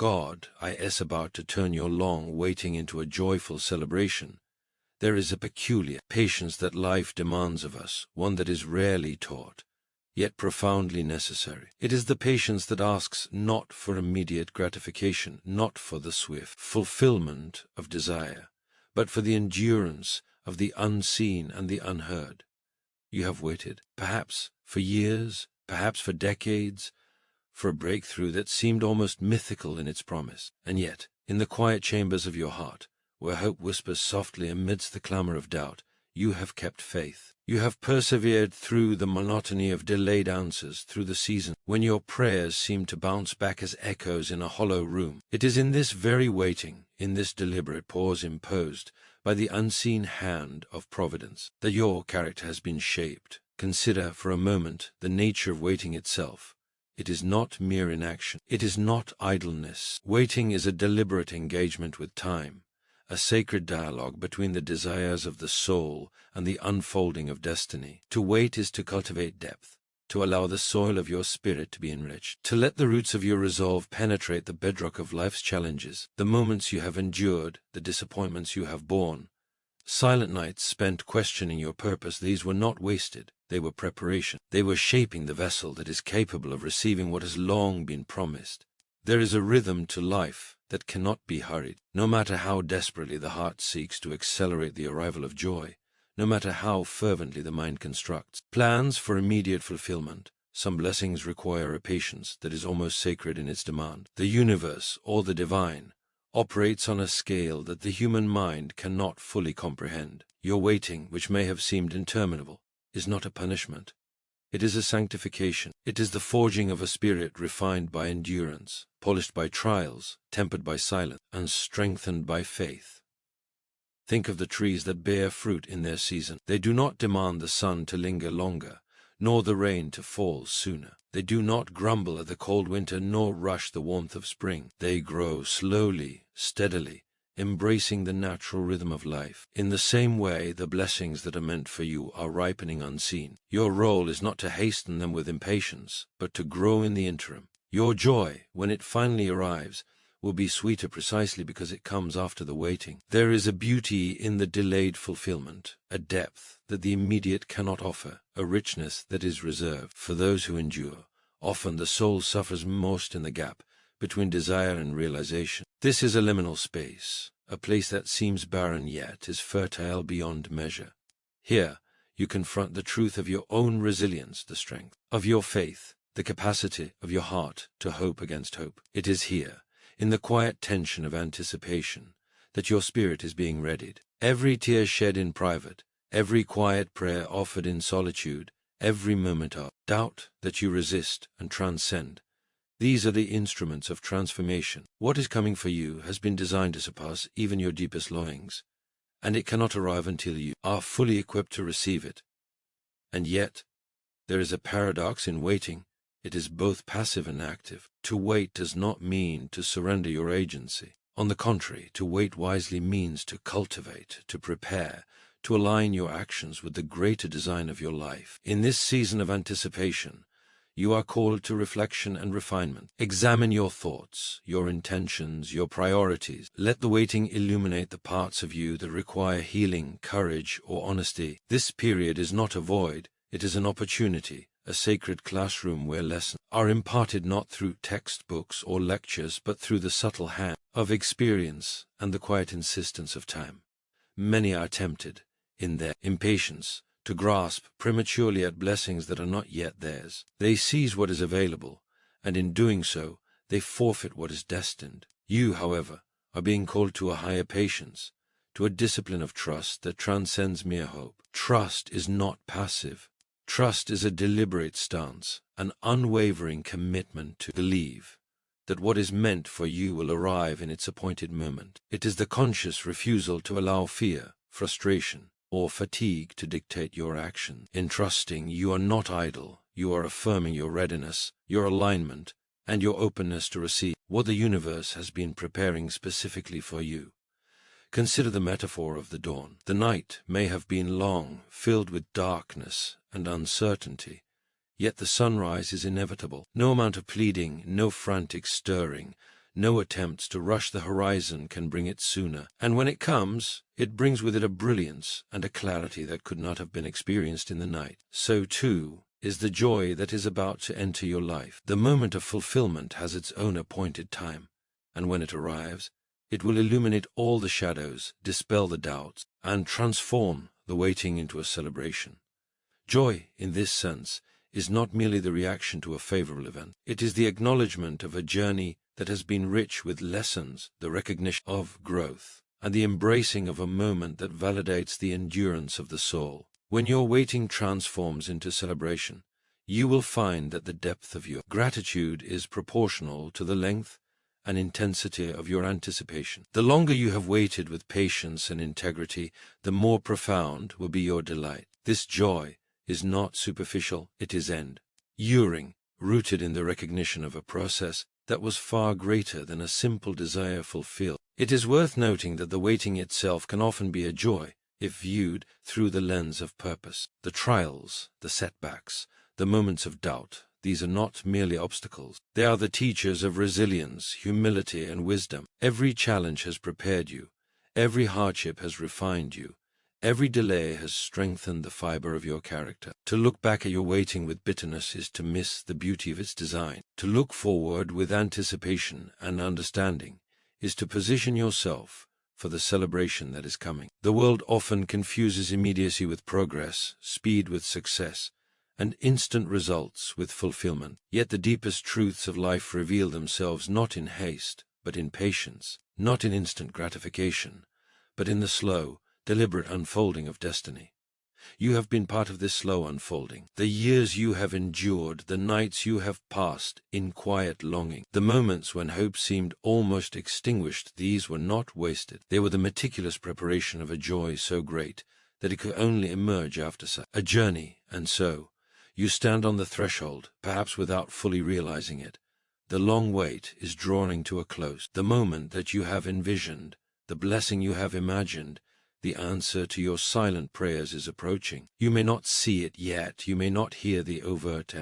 God is about to turn your long waiting into a joyful celebration, there is a peculiar patience that life demands of us, one that is rarely taught, yet profoundly necessary. It is the patience that asks not for immediate gratification, not for the swift fulfillment of desire, but for the endurance of the unseen and the unheard. You have waited, perhaps for years, perhaps for decades, for a breakthrough that seemed almost mythical in its promise. And yet, in the quiet chambers of your heart, where hope whispers softly amidst the clamor of doubt, you have kept faith. You have persevered through the monotony of delayed answers, through the season when your prayers seem to bounce back as echoes in a hollow room. It is in this very waiting, in this deliberate pause imposed by the unseen hand of providence, that your character has been shaped. Consider for a moment the nature of waiting itself. It is not mere inaction. It is not idleness. Waiting is a deliberate engagement with time, a sacred dialogue between the desires of the soul and the unfolding of destiny. To wait is to cultivate depth, to allow the soil of your spirit to be enriched, to let the roots of your resolve penetrate the bedrock of life's challenges, the moments you have endured, the disappointments you have borne. Silent nights spent questioning your purpose, these were not wasted. They were preparation. They were shaping the vessel that is capable of receiving what has long been promised. There is a rhythm to life that cannot be hurried. No matter how desperately the heart seeks to accelerate the arrival of joy, no matter how fervently the mind constructs plans for immediate fulfillment, some blessings require a patience that is almost sacred in its demand. The universe, or the divine, operates on a scale that the human mind cannot fully comprehend. Your waiting, which may have seemed interminable, is not a punishment. It is a sanctification. It is the forging of a spirit refined by endurance, polished by trials, tempered by silence, and strengthened by faith. Think of the trees that bear fruit in their season. They do not demand the sun to linger longer, nor the rain to fall sooner. They do not grumble at the cold winter, nor rush the warmth of spring. They grow slowly, steadily, embracing the natural rhythm of life. In the same way, the blessings that are meant for you are ripening unseen. Your role is not to hasten them with impatience, but to grow in the interim. Your joy, when it finally arrives, will be sweeter precisely because it comes after the waiting. There is a beauty in the delayed fulfillment, a depth that the immediate cannot offer, a richness that is reserved for those who endure. Often the soul suffers most in the gap between desire and realization. This is a liminal space, a place that seems barren yet is fertile beyond measure. Here you confront the truth of your own resilience, the strength of your faith, the capacity of your heart to hope against hope. It is here, in the quiet tension of anticipation, that your spirit is being readied. Every tear shed in private, every quiet prayer offered in solitude, every moment of doubt that you resist and transcend, these are the instruments of transformation. What is coming for you has been designed to surpass even your deepest longings, and it cannot arrive until you are fully equipped to receive it. And yet, there is a paradox in waiting. It is both passive and active. To wait does not mean to surrender your agency. On the contrary, to wait wisely means to cultivate, to prepare, to align your actions with the greater design of your life. In this season of anticipation, you are called to reflection and refinement. Examine your thoughts, your intentions, your priorities. Let the waiting illuminate the parts of you that require healing, courage, or honesty. This period is not a void, it is an opportunity, a sacred classroom where lessons are imparted not through textbooks or lectures, but through the subtle hand of experience and the quiet insistence of time. Many are tempted, in their impatience, to grasp prematurely at blessings that are not yet theirs. They seize what is available, and in doing so, they forfeit what is destined. You, however, are being called to a higher patience, to a discipline of trust that transcends mere hope. Trust is not passive. Trust is a deliberate stance, an unwavering commitment to believe that what is meant for you will arrive in its appointed moment. It is the conscious refusal to allow fear, frustration, or fatigue to dictate your action. In trusting, you are not idle. You are affirming your readiness, your alignment, and your openness to receive what the universe has been preparing specifically for you. Consider the metaphor of the dawn. The night may have been long, filled with darkness and uncertainty, yet the sunrise is inevitable. No amount of pleading, no frantic stirring, No attempts to rush the horizon can bring it sooner, and when it comes, it brings with it a brilliance and a clarity that could not have been experienced in the night. So, too, is the joy that is about to enter your life. The moment of fulfillment has its own appointed time, and when it arrives, it will illuminate all the shadows, dispel the doubts, and transform the waiting into a celebration. Joy, in this sense, is not merely the reaction to a favorable event. It is the acknowledgement of a journey that has been rich with lessons, the recognition of growth, and the embracing of a moment that validates the endurance of the soul. When your waiting transforms into celebration, you will find that the depth of your gratitude is proportional to the length and intensity of your anticipation. The longer you have waited with patience and integrity, the more profound will be your delight. This joy is not superficial, it is enduring, rooted in the recognition of a process that was far greater than a simple desire fulfilled. It is worth noting that the waiting itself can often be a joy if viewed through the lens of purpose. The trials, the setbacks, the moments of doubt, these are not merely obstacles. They are the teachers of resilience, humility, and wisdom. Every challenge has prepared you. Every hardship has refined you. Every delay has strengthened the fiber of your character. To look back at your waiting with bitterness is to miss the beauty of its design. To look forward with anticipation and understanding is to position yourself for the celebration that is coming. The world often confuses immediacy with progress, speed with success, and instant results with fulfillment. Yet the deepest truths of life reveal themselves not in haste, but in patience, not in instant gratification, but in the slow, deliberate unfolding of destiny. You have been part of this slow unfolding. The years you have endured, the nights you have passed in quiet longing, the moments when hope seemed almost extinguished, these were not wasted. They were the meticulous preparation of a joy so great that it could only emerge after such a journey. And so, you stand on the threshold, perhaps without fully realizing it. The long wait is drawing to a close. The moment that you have envisioned, the blessing you have imagined, the answer to your silent prayers is approaching. You may not see it yet, you may not hear the overt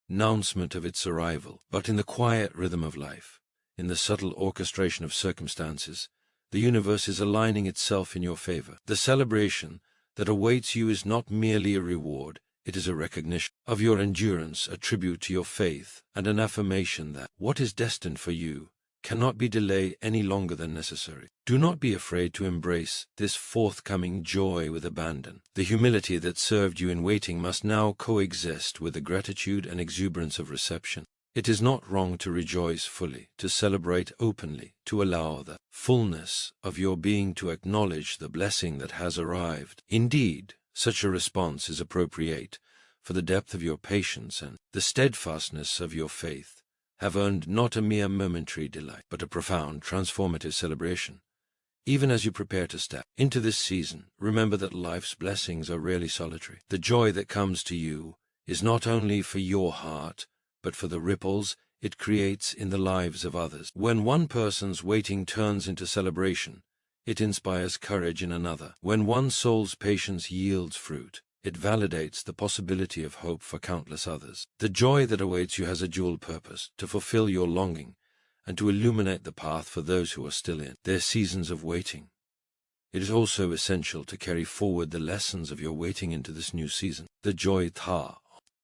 announcement of its arrival, but in the quiet rhythm of life, in the subtle orchestration of circumstances, the universe is aligning itself in your favor. The celebration that awaits you is not merely a reward, it is a recognition of your endurance, a tribute to your faith, and an affirmation that what is destined for you cannot be delayed any longer than necessary. Do not be afraid to embrace this forthcoming joy with abandon. The humility that served you in waiting must now coexist with the gratitude and exuberance of reception. It is not wrong to rejoice fully, to celebrate openly, to allow the fullness of your being to acknowledge the blessing that has arrived. Indeed, such a response is appropriate, for the depth of your patience and the steadfastness of your faith have earned not a mere momentary delight, but a profound, transformative celebration. Even as you prepare to step into this season, remember that life's blessings are rarely solitary. The joy that comes to you is not only for your heart, but for the ripples it creates in the lives of others. When one person's waiting turns into celebration, it inspires courage in another. When one soul's patience yields fruit, it validates the possibility of hope for countless others. The joy that awaits you has a dual purpose: to fulfill your longing and to illuminate the path for those who are still in their seasons of waiting. It is also essential to carry forward the lessons of your waiting into this new season. The joy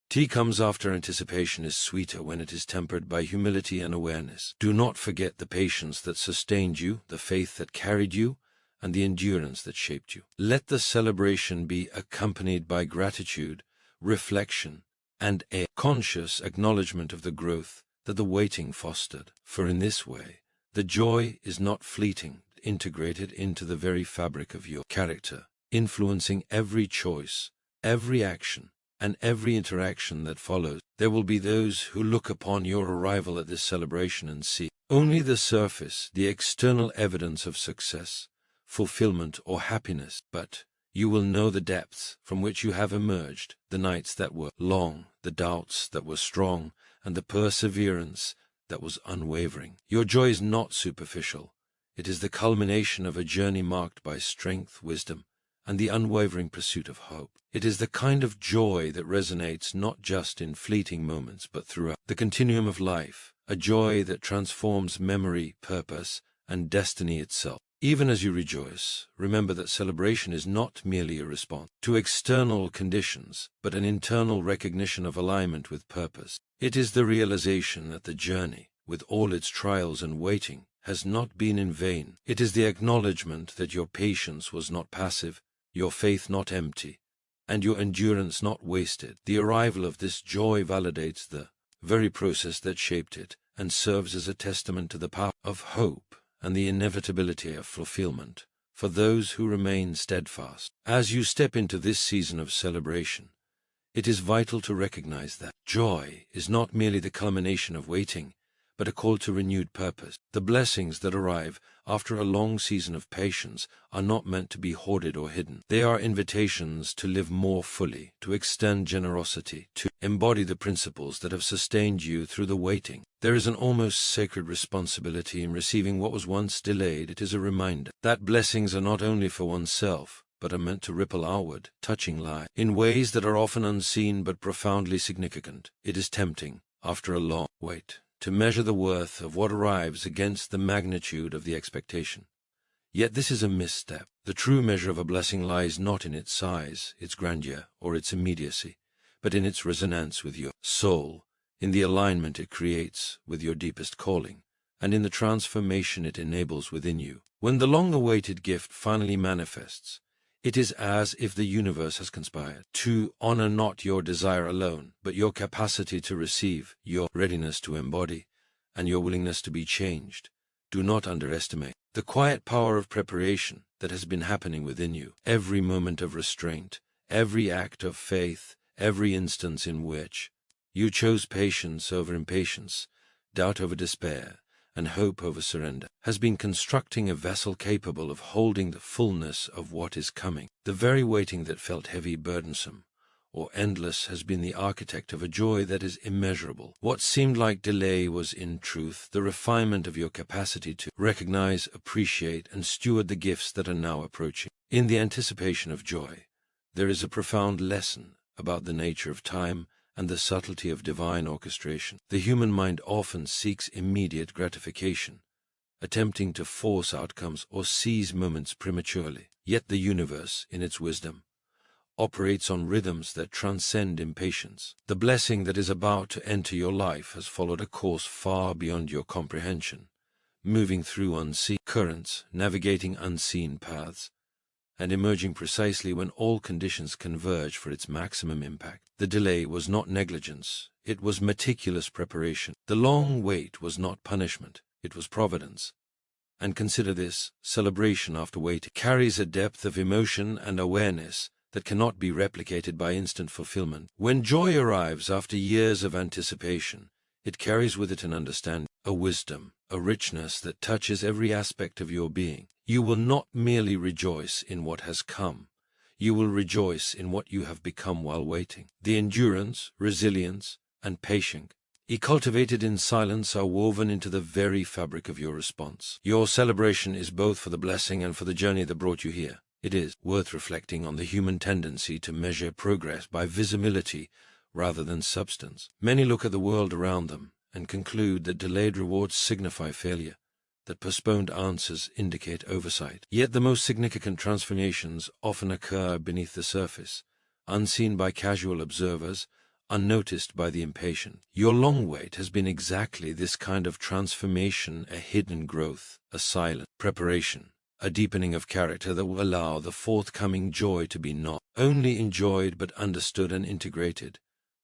tea comes after anticipation is sweeter when it is tempered by humility and awareness. Do not forget the patience that sustained you, the faith that carried you, and the endurance that shaped you. Let the celebration be accompanied by gratitude, reflection, and a conscious acknowledgement of the growth that the waiting fostered. For in this way, the joy is not fleeting, integrated into the very fabric of your character, influencing every choice, every action, and every interaction that follows. There will be those who look upon your arrival at this celebration and see only the surface, the external evidence of success, fulfillment, or happiness, but you will know the depths from which you have emerged, the nights that were long, the doubts that were strong, and the perseverance that was unwavering. Your joy is not superficial. It is the culmination of a journey marked by strength, wisdom, and the unwavering pursuit of hope. It is the kind of joy that resonates not just in fleeting moments, but throughout the continuum of life, a joy that transforms memory, purpose, and destiny itself. Even as you rejoice, remember that celebration is not merely a response to external conditions, but an internal recognition of alignment with purpose. It is the realization that the journey, with all its trials and waiting, has not been in vain. It is the acknowledgement that your patience was not passive, your faith not empty, and your endurance not wasted. The arrival of this joy validates the very process that shaped it, and serves as a testament to the power of hope and the inevitability of fulfillment for those who remain steadfast. As you step into this season of celebration, it is vital to recognize that joy is not merely the culmination of waiting, but a call to renewed purpose. The blessings that arrive after a long season of patience are not meant to be hoarded or hidden. They are invitations to live more fully, to extend generosity, to embody the principles that have sustained you through the waiting. There is an almost sacred responsibility in receiving what was once delayed. It is a reminder that blessings are not only for oneself, but are meant to ripple outward, touching life in ways that are often unseen but profoundly significant. It is tempting, after a long wait, to measure the worth of what arrives against the magnitude of the expectation. Yet this is a misstep. The true measure of a blessing lies not in its size, its grandeur, or its immediacy, but in its resonance with your soul, in the alignment it creates with your deepest calling, and in the transformation it enables within you. When the long-awaited gift finally manifests, it is as if the universe has conspired to honor not your desire alone, but your capacity to receive, your readiness to embody, and your willingness to be changed. Do not underestimate the quiet power of preparation that has been happening within you. Every moment of restraint, every act of faith, every instance in which you chose patience over impatience, doubt over despair, and hope over surrender, has been constructing a vessel capable of holding the fullness of what is coming. The very waiting that felt heavy, burdensome, or endless has been the architect of a joy that is immeasurable. What seemed like delay was, in truth, the refinement of your capacity to recognize, appreciate, and steward the gifts that are now approaching. In the anticipation of joy, there is a profound lesson about the nature of time and the subtlety of divine orchestration. The human mind often seeks immediate gratification, attempting to force outcomes or seize moments prematurely. Yet the universe, in its wisdom, operates on rhythms that transcend impatience. The blessing that is about to enter your life has followed a course far beyond your comprehension, moving through unseen currents, navigating unseen paths, and emerging precisely when all conditions converge for its maximum impact. The delay was not negligence, it was meticulous preparation. The long wait was not punishment, it was providence. And consider this: celebration after waiting carries a depth of emotion and awareness that cannot be replicated by instant fulfillment. When joy arrives after years of anticipation, it carries with it an understanding, a wisdom, a richness that touches every aspect of your being. You will not merely rejoice in what has come, you will rejoice in what you have become while waiting. The endurance, resilience, and patience cultivated in silence are woven into the very fabric of your response. Your celebration is both for the blessing and for the journey that brought you here. It is worth reflecting on the human tendency to measure progress by visibility rather than substance. Many look at the world around them and conclude that delayed rewards signify failure, that postponed answers indicate oversight. Yet the most significant transformations often occur beneath the surface, unseen by casual observers, unnoticed by the impatient. Your long wait has been exactly this kind of transformation, a hidden growth, a silent preparation, a deepening of character that will allow the forthcoming joy to be not only enjoyed but understood and integrated.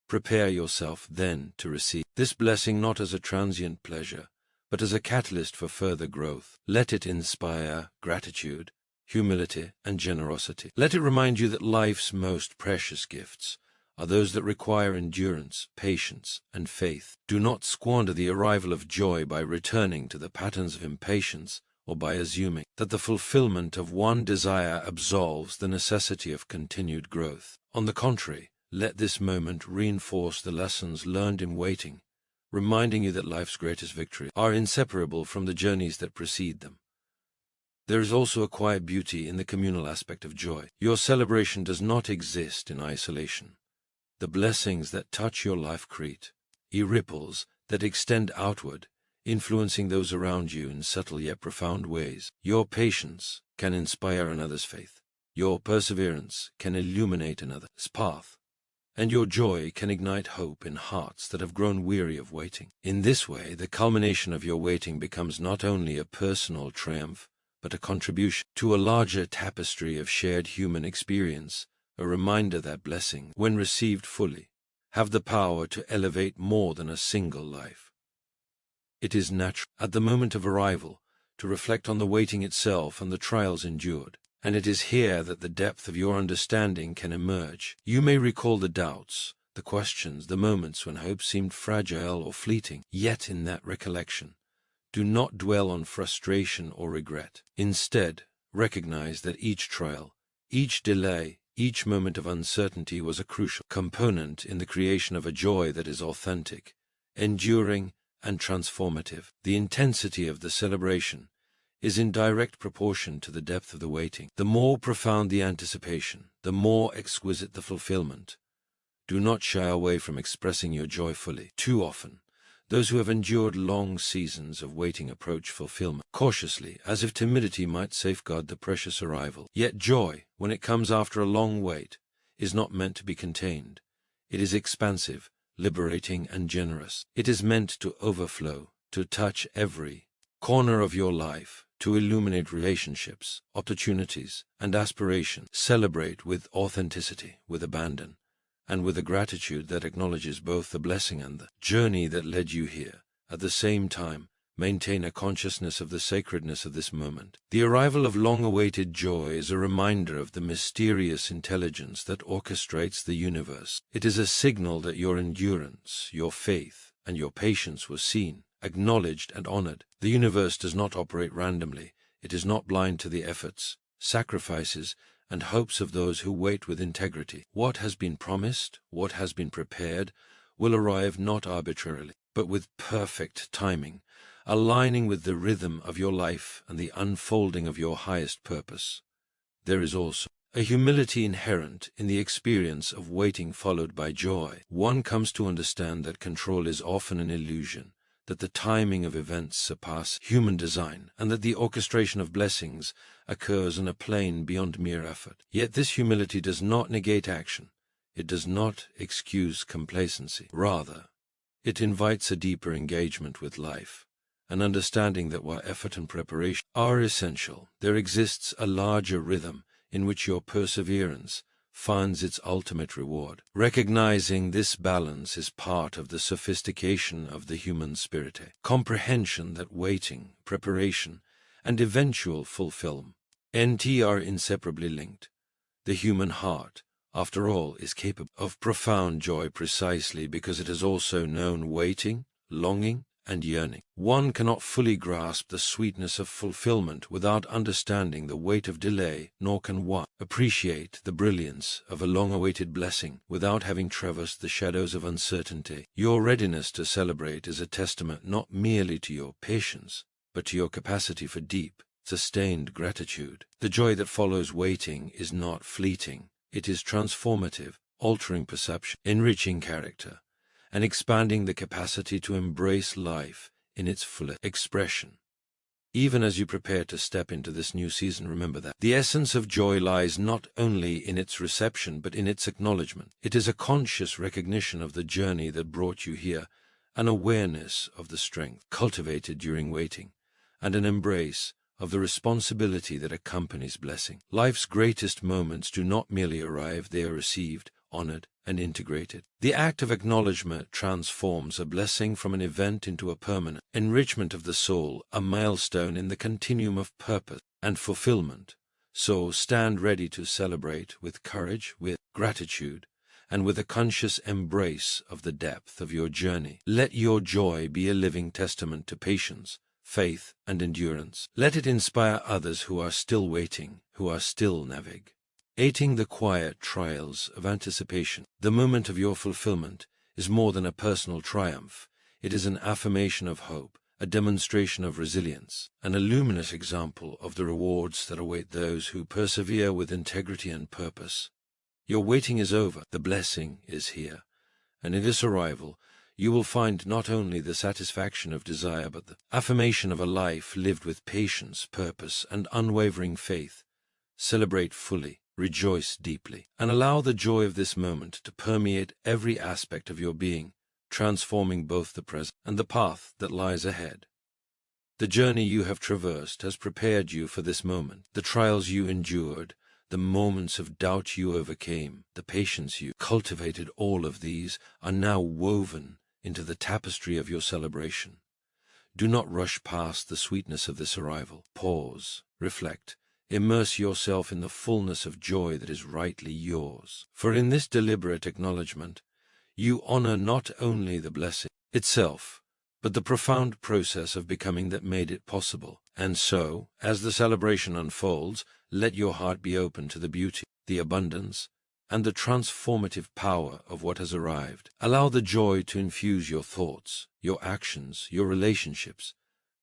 Prepare yourself then to receive this blessing not as a transient pleasure, but as a catalyst for further growth. Let it inspire gratitude, humility, and generosity. Let it remind you that life's most precious gifts are those that require endurance, patience, and faith. Do not squander the arrival of joy by returning to the patterns of impatience or by assuming that the fulfillment of one desire absolves the necessity of continued growth. On the contrary, let this moment reinforce the lessons learned in waiting, reminding you that life's greatest victories are inseparable from the journeys that precede them. There is also a quiet beauty in the communal aspect of joy. Your celebration does not exist in isolation. The blessings that touch your life create ripples that extend outward, influencing those around you in subtle yet profound ways. Your patience can inspire another's faith. Your perseverance can illuminate another's path. And your joy can ignite hope in hearts that have grown weary of waiting. In this way, the culmination of your waiting becomes not only a personal triumph, but a contribution to a larger tapestry of shared human experience, a reminder that blessings, when received fully, have the power to elevate more than a single life. It is natural, at the moment of arrival, to reflect on the waiting itself and the trials endured. And it is here that the depth of your understanding can emerge. You may recall the doubts, the questions, the moments when hope seemed fragile or fleeting. Yet in that recollection, do not dwell on frustration or regret. Instead, recognize that each trial, each delay, each moment of uncertainty was a crucial component in the creation of a joy that is authentic, enduring, and transformative. The intensity of the celebration is in direct proportion to the depth of the waiting. The more profound the anticipation, the more exquisite the fulfillment. Do not shy away from expressing your joy fully. Too often, those who have endured long seasons of waiting approach fulfillment cautiously, as if timidity might safeguard the precious arrival. Yet joy, when it comes after a long wait, is not meant to be contained. It is expansive, liberating, and generous. It is meant to overflow, to touch every corner of your life, to illuminate relationships, opportunities, and aspirations. Celebrate with authenticity, with abandon, and with a gratitude that acknowledges both the blessing and the journey that led you here. At the same time, maintain a consciousness of the sacredness of this moment. The arrival of long-awaited joy is a reminder of the mysterious intelligence that orchestrates the universe. It is a signal that your endurance, your faith, and your patience were seen, acknowledged, and honored. The universe does not operate randomly. It is not blind to the efforts, sacrifices, and hopes of those who wait with integrity. What has been promised, what has been prepared, will arrive not arbitrarily, but with perfect timing, aligning with the rhythm of your life and the unfolding of your highest purpose. There is also a humility inherent in the experience of waiting followed by joy. One comes to understand that control is often an illusion, that the timing of events surpass human design, and that the orchestration of blessings occurs on a plane beyond mere effort. Yet this humility does not negate action. It does not excuse complacency. Rather, it invites a deeper engagement with life, an understanding that while effort and preparation are essential, there exists a larger rhythm in which your perseverance finds its ultimate reward. Recognizing this balance is part of the sophistication of the human spirit, a comprehension that waiting, preparation, and eventual fulfillment are inseparably linked. The human heart, after all, is capable of profound joy precisely because it has also known waiting, longing, and yearning. One cannot fully grasp the sweetness of fulfillment without understanding the weight of delay, nor can one appreciate the brilliance of a long-awaited blessing without having traversed the shadows of uncertainty. Your readiness to celebrate is a testament not merely to your patience, but to your capacity for deep, sustained gratitude. The joy that follows waiting is not fleeting. It is transformative, altering perception, enriching character, and expanding the capacity to embrace life in its fullest expression. Even as you prepare to step into this new season, remember that the essence of joy lies not only in its reception but in its acknowledgement. It is a conscious recognition of the journey that brought you here, an awareness of the strength cultivated during waiting, and an embrace of the responsibility that accompanies blessing. Life's greatest moments do not merely arrive, they are received, honored, and integrated. The act of acknowledgement transforms a blessing from an event into a permanent enrichment of the soul, a milestone in the continuum of purpose and fulfillment. So stand ready to celebrate with courage, with gratitude, and with a conscious embrace of the depth of your journey. Let your joy be a living testament to patience, faith, and endurance. Let it inspire others who are still waiting, who are still navigating the quiet trials of anticipation. The moment of your fulfillment is more than a personal triumph. It is an affirmation of hope, a demonstration of resilience, and a luminous example of the rewards that await those who persevere with integrity and purpose. Your waiting is over. The blessing is here, and in its arrival, you will find not only the satisfaction of desire but the affirmation of a life lived with patience, purpose, and unwavering faith. Celebrate fully, rejoice deeply, and allow the joy of this moment to permeate every aspect of your being, transforming both the present and the path that lies ahead. The journey you have traversed has prepared you for this moment. The trials you endured, the moments of doubt you overcame, the patience you cultivated, all of these are now woven into the tapestry of your celebration. Do not rush past the sweetness of this arrival. Pause, reflect, immerse yourself in the fullness of joy that is rightly yours. For in this deliberate acknowledgement, you honor not only the blessing itself, but the profound process of becoming that made it possible. And so, as the celebration unfolds, let your heart be open to the beauty, the abundance, and the transformative power of what has arrived. Allow the joy to infuse your thoughts, your actions, your relationships,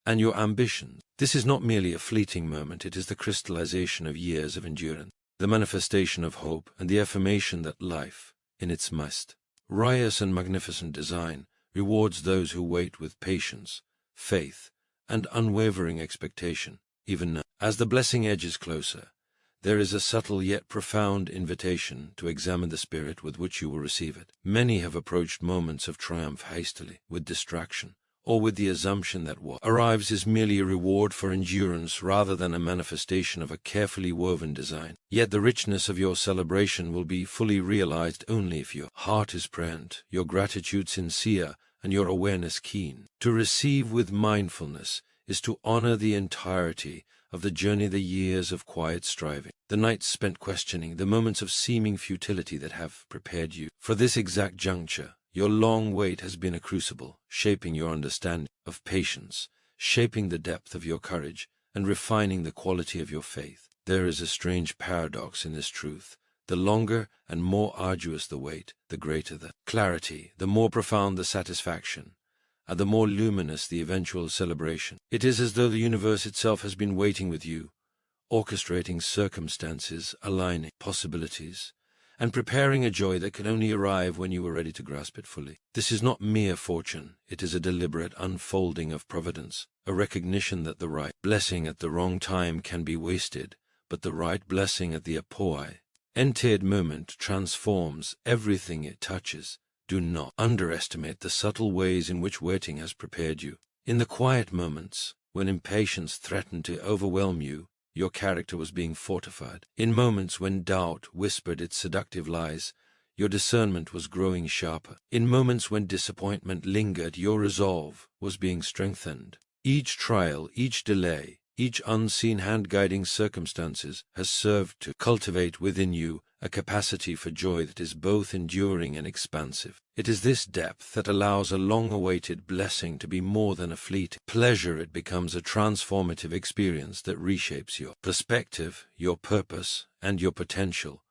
and your ambitions. This is not merely a fleeting moment, it is the crystallization of years of endurance, the manifestation of hope, and the affirmation that life, in its most riotous and magnificent design, rewards those who wait with patience, faith, and unwavering expectation. Even now, as the blessing edges closer, there is a subtle yet profound invitation to examine the spirit with which you will receive it. Many have approached moments of triumph hastily, with distraction, or with the assumption that what arrives is merely a reward for endurance rather than a manifestation of a carefully woven design. Yet the richness of your celebration will be fully realized only if your heart is present, your gratitude sincere, and your awareness keen. To receive with mindfulness is to honor the entirety of the journey, the years of quiet striving, the nights spent questioning, the moments of seeming futility that have prepared you for this exact juncture. Your long wait has been a crucible, shaping your understanding of patience, shaping the depth of your courage, and refining the quality of your faith. There is a strange paradox in this truth. The longer and more arduous the wait, the greater the clarity, the more profound the satisfaction, and the more luminous the eventual celebration. It is as though the universe itself has been waiting with you, orchestrating circumstances, aligning possibilities, and preparing a joy that can only arrive when you are ready to grasp it fully. This is not mere fortune, it is a deliberate unfolding of providence, a recognition that the right blessing at the wrong time can be wasted, but the right blessing at the appointed moment transforms everything it touches. Do not underestimate the subtle ways in which waiting has prepared you. In the quiet moments, when impatience threatened to overwhelm you, your character was being fortified. In moments when doubt whispered its seductive lies, your discernment was growing sharper. In moments when disappointment lingered, your resolve was being strengthened. Each trial, each delay, each unseen hand guiding circumstances has served to cultivate within you a capacity for joy that is both enduring and expansive. It is this depth that allows a long-awaited blessing to be more than a fleeting pleasure. It becomes a transformative experience that reshapes your perspective, your purpose, and your potential.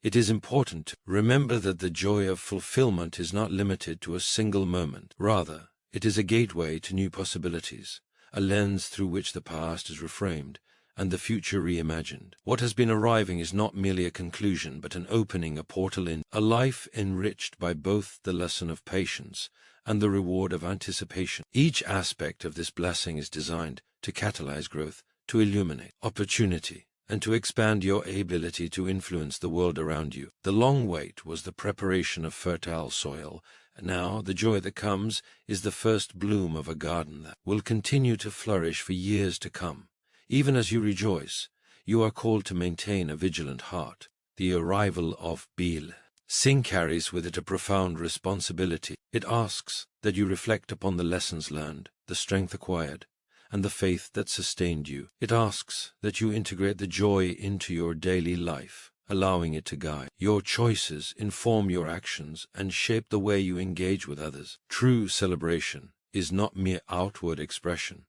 It is important to remember that the joy of fulfillment is not limited to a single moment. Rather, it is a gateway to new possibilities, a lens through which the past is reframed and the future reimagined. What has been arriving is not merely a conclusion, but an opening, a portal in a life enriched by both the lesson of patience and the reward of anticipation. Each aspect of this blessing is designed to catalyze growth, to illuminate opportunity, and to expand your ability to influence the world around you. The long wait was the preparation of fertile soil. Now, the joy that comes is the first bloom of a garden that will continue to flourish for years to come. Even as you rejoice, you are called to maintain a vigilant heart. The arrival of blessing carries with it a profound responsibility. It asks that you reflect upon the lessons learned, the strength acquired, and the faith that sustained you. It asks that you integrate the joy into your daily life, allowing it to guide your choices, inform your actions, and shape the way you engage with others. True celebration is not mere outward expression.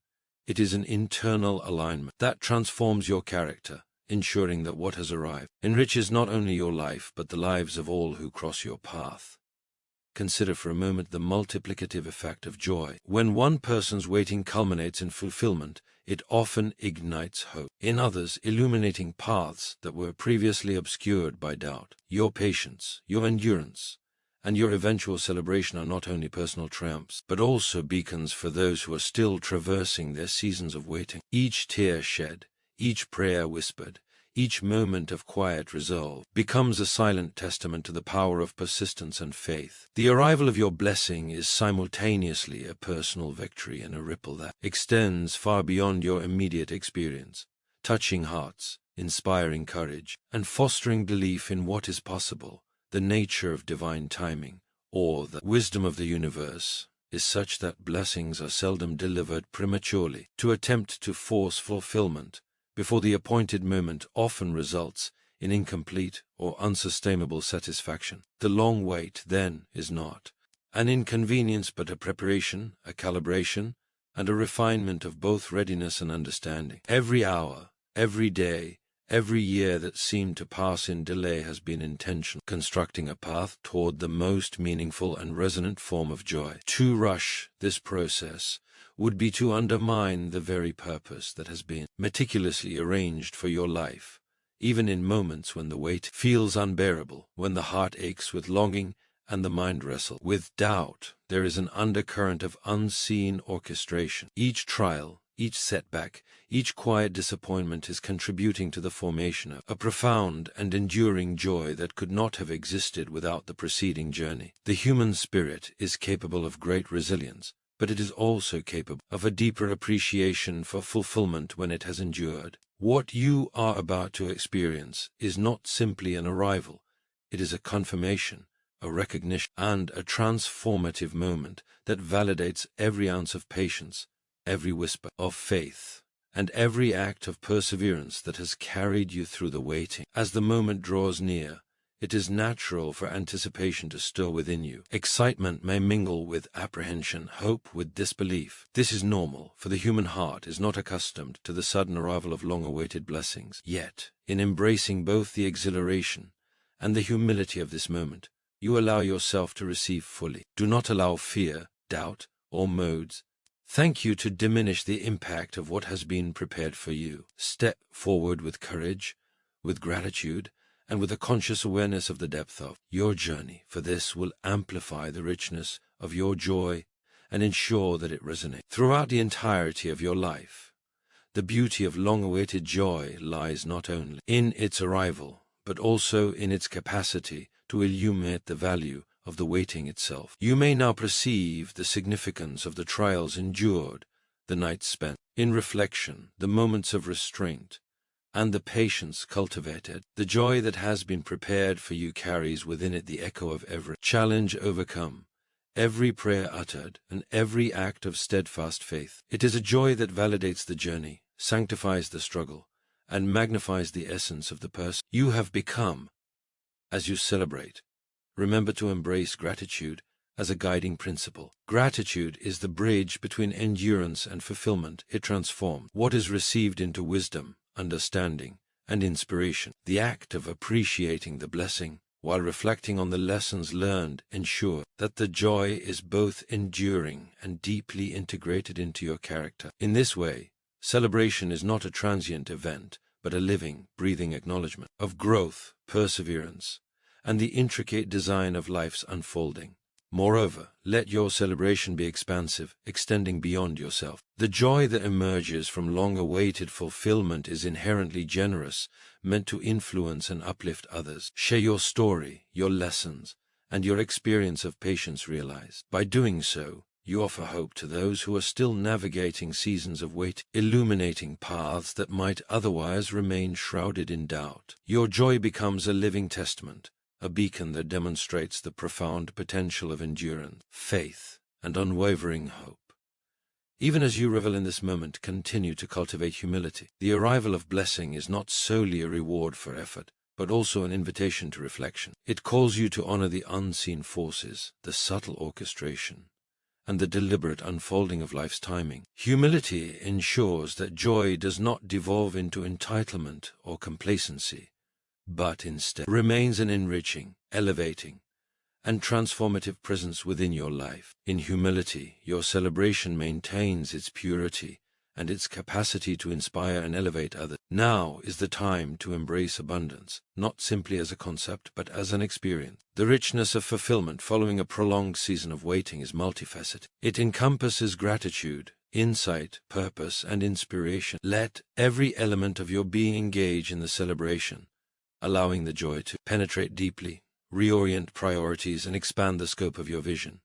It is an internal alignment that transforms your character, ensuring that what has arrived enriches not only your life, but the lives of all who cross your path. Consider for a moment the multiplicative effect of joy. When one person's waiting culminates in fulfillment, it often ignites hope in others, illuminating paths that were previously obscured by doubt. Your patience, your endurance, and your eventual celebration are not only personal triumphs, but also beacons for those who are still traversing their seasons of waiting. Each tear shed, each prayer whispered, each moment of quiet resolve becomes a silent testament to the power of persistence and faith. The arrival of your blessing is simultaneously a personal victory and a ripple that extends far beyond your immediate experience, touching hearts, inspiring courage, and fostering belief in what is possible. The nature of divine timing, or the wisdom of the universe, is such that blessings are seldom delivered prematurely. To attempt to force fulfillment before the appointed moment often results in incomplete or unsustainable satisfaction. The long wait, then, is not an inconvenience but a preparation, a calibration, and a refinement of both readiness and understanding. Every hour, every day, every year that seemed to pass in delay has been intentional, constructing a path toward the most meaningful and resonant form of joy. To rush this process would be to undermine the very purpose that has been meticulously arranged for your life, even in moments when the weight feels unbearable, when the heart aches with longing and the mind wrestles with doubt. There is an undercurrent of unseen orchestration. Each trial, each setback, each quiet disappointment is contributing to the formation of a profound and enduring joy that could not have existed without the preceding journey. The human spirit is capable of great resilience, but it is also capable of a deeper appreciation for fulfillment when it has endured. What you are about to experience is not simply an arrival, it is a confirmation, a recognition, and a transformative moment that validates every ounce of patience, every whisper of faith, and every act of perseverance that has carried you through the waiting. As the moment draws near, it is natural for anticipation to stir within you. Excitement may mingle with apprehension, hope with disbelief. This is normal, for the human heart is not accustomed to the sudden arrival of long-awaited blessings. Yet, in embracing both the exhilaration and the humility of this moment, you allow yourself to receive fully. Do not allow fear, doubt, or modes thank you to diminish the impact of what has been prepared for you. Step forward with courage, with gratitude, and with a conscious awareness of the depth of your journey, for this will amplify the richness of your joy and ensure that it resonates throughout the entirety of your life. The beauty of long-awaited joy lies not only in its arrival, but also in its capacity to illuminate the value of the waiting itself. You may now perceive the significance of the trials endured, the nights spent in reflection, the moments of restraint, and the patience cultivated. The joy that has been prepared for you carries within it the echo of every challenge overcome, every prayer uttered, and every act of steadfast faith. It is a joy that validates the journey, sanctifies the struggle, and magnifies the essence of the person you have become. As you celebrate, remember to embrace gratitude as a guiding principle. Gratitude is the bridge between endurance and fulfillment. It transforms what is received into wisdom, understanding, and inspiration. The act of appreciating the blessing while reflecting on the lessons learned ensure that the joy is both enduring and deeply integrated into your character. In this way, celebration is not a transient event, but a living, breathing acknowledgement of growth, perseverance, and the intricate design of life's unfolding. Moreover, let your celebration be expansive, extending beyond yourself. The joy that emerges from long-awaited fulfillment is inherently generous, meant to influence and uplift others. Share your story, your lessons, and your experience of patience realized. By doing so, you offer hope to those who are still navigating seasons of wait, illuminating paths that might otherwise remain shrouded in doubt. Your joy becomes a living testament, a beacon that demonstrates the profound potential of endurance, faith, and unwavering hope. Even as you revel in this moment, continue to cultivate humility. The arrival of blessing is not solely a reward for effort, but also an invitation to reflection. It calls you to honor the unseen forces, the subtle orchestration, and the deliberate unfolding of life's timing. Humility ensures that joy does not devolve into entitlement or complacency, but instead remains an enriching, elevating, and transformative presence within your life. In humility, your celebration maintains its purity and its capacity to inspire and elevate others. Now is the time to embrace abundance, not simply as a concept, but as an experience. The richness of fulfillment following a prolonged season of waiting is multifaceted. It encompasses gratitude, insight, purpose, and inspiration. Let every element of your being engage in the celebration, allowing the joy to penetrate deeply, reorient priorities, and expand the scope of your vision.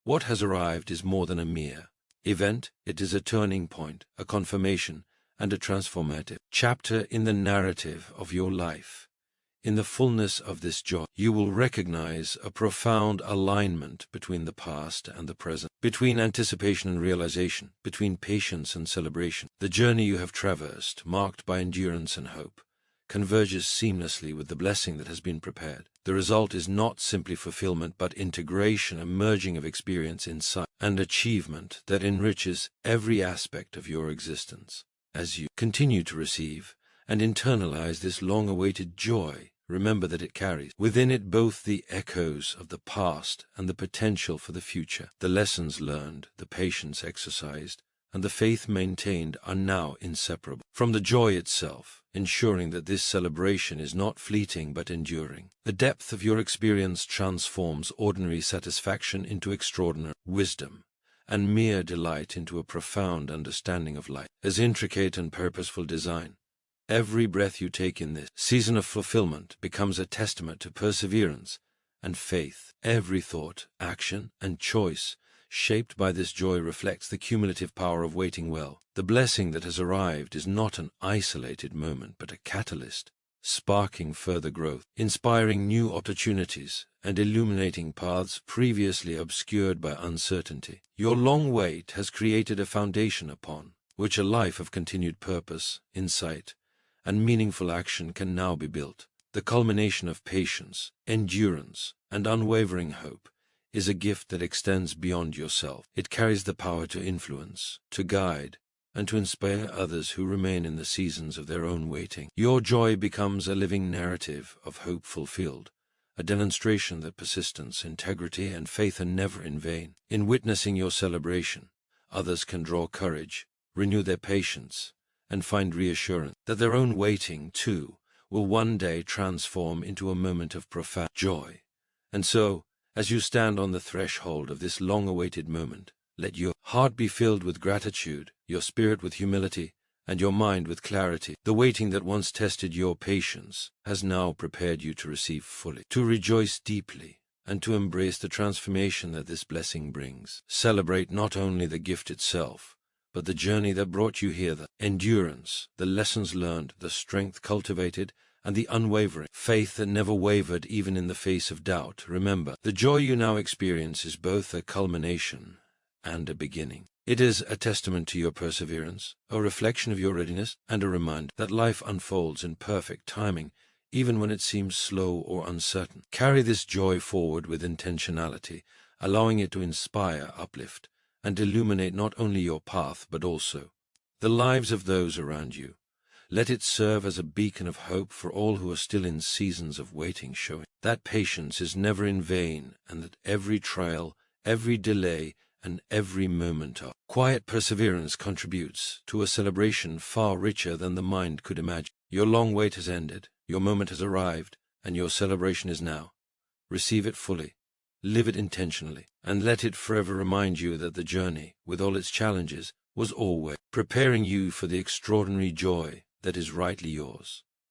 What has arrived is more than a mere event. It is a turning point, a confirmation, and a transformative chapter in the narrative of your life. In the fullness of this joy, you will recognize a profound alignment between the past and the present, between anticipation and realization, between patience and celebration. The journey you have traversed, marked by endurance and hope, converges seamlessly with the blessing that has been prepared. The result is not simply fulfillment, but integration, a merging of experience, insight, and achievement that enriches every aspect of your existence. As you continue to receive and internalize this long-awaited joy, remember that it carries within it both the echoes of the past and the potential for the future. The lessons learned, the patience exercised, and the faith maintained are now inseparable from the joy itself, ensuring that this celebration is not fleeting but enduring. The depth of your experience transforms ordinary satisfaction into extraordinary wisdom, and mere delight into a profound understanding of life, as intricate and purposeful design. Every breath you take in this season of fulfillment becomes a testament to perseverance and faith. Every thought, action, and choice shaped by this joy reflects the cumulative power of waiting well. The blessing that has arrived is not an isolated moment, but a catalyst, sparking further growth, inspiring new opportunities, and illuminating paths previously obscured by uncertainty. Your long wait has created a foundation upon which a life of continued purpose, insight, and meaningful action can now be built. The culmination of patience, endurance, and unwavering hope is a gift that extends beyond yourself. It carries the power to influence, to guide, and to inspire others who remain in the seasons of their own waiting. Your joy becomes a living narrative of hope fulfilled, a demonstration that persistence, integrity, and faith are never in vain. In witnessing your celebration, others can draw courage, renew their patience, and find reassurance that their own waiting, too, will one day transform into a moment of profound joy. And so, as you stand on the threshold of this long-awaited moment, let your heart be filled with gratitude, your spirit with humility, and your mind with clarity. The waiting that once tested your patience has now prepared you to receive fully, to rejoice deeply, and to embrace the transformation that this blessing brings. Celebrate not only the gift itself, but the journey that brought you here, the endurance, the lessons learned, the strength cultivated, and the unwavering faith that never wavered even in the face of doubt. Remember, the joy you now experience is both a culmination and a beginning. It is a testament to your perseverance, a reflection of your readiness, and a reminder that life unfolds in perfect timing, even when it seems slow or uncertain. Carry this joy forward with intentionality, allowing it to inspire, uplift, and illuminate not only your path, but also the lives of those around you. Let it serve as a beacon of hope for all who are still in seasons of waiting, showing that patience is never in vain, and that every trial, every delay, and every moment of quiet perseverance contributes to a celebration far richer than the mind could imagine. Your long wait has ended, your moment has arrived, and your celebration is now. Receive it fully, live it intentionally, and let it forever remind you that the journey, with all its challenges, was always preparing you for the extraordinary joy that is rightly yours.